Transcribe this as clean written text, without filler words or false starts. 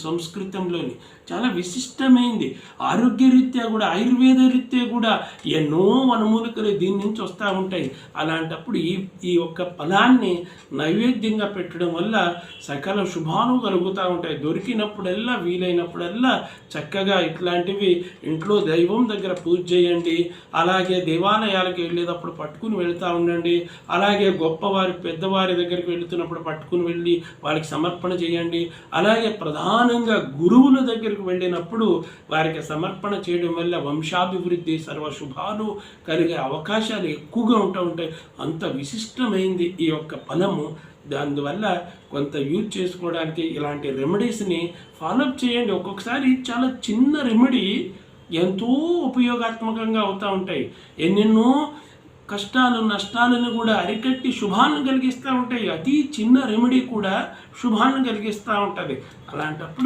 సంస్కృతంలోని చాలా విశిష్టమైంది. ఆరోగ్యరీత్యా కూడా, ఆయుర్వేద రీత్యా కూడా ఎన్నో వనమూలికలు దీని నుంచి వస్తూ ఉంటాయి. అలాంటప్పుడు ఈ యొక్క ఫలాన్ని నైవేద్యంగా పెట్టడం వల్ల సకల శుభాలు కలుగుతూ ఉంటాయి. దొరికినప్పుడల్లా, వీలైనప్పుడల్లా చక్కగా ఇట్లాంటివి ఇంట్లో దైవం దగ్గర పూజ చేయండి. అలాగే దేవాలయాలకు వెళ్ళేటప్పుడు పట్టుకుని వెళ్తూ ఉండండి. అలాగే గొప్పవారి, పెద్దవారి దగ్గరికి వెళుతున్నప్పుడు పట్టుకుని వెళ్ళి వాళ్ళకి సమర్పణ చేయండి. అలాగే ప్రధానంగా గురువుల దగ్గరికి వెళ్ళినప్పుడు వారికి సమర్పణ చేయడం వల్ల వంశాభివృద్ధి, సర్వశుభాలు కలిగే అవకాశాలు ఎక్కువగా ఉంటాయి. అంత విశిష్టమైంది ఈ యొక్క ఫలము. అందువల్ల కొంత యూజ్ చేసుకోవడానికి ఇలాంటి రెమెడీస్ని ఫాలోఅప్ చేయండి. ఒక్కొక్కసారి చాలా చిన్న రెమెడీ ఎంతో ఉపయోగాత్మకంగా అవుతూ ఉంటాయి. ఎన్నెన్నో కష్టాలు, నష్టాలను కూడా అరికట్టి శుభాలను కలిగిస్తూ ఉంటాయి. అతి చిన్న రెమెడీ కూడా శుభాలను కలిగిస్తూ ఉంటుంది. అలాంటప్పుడు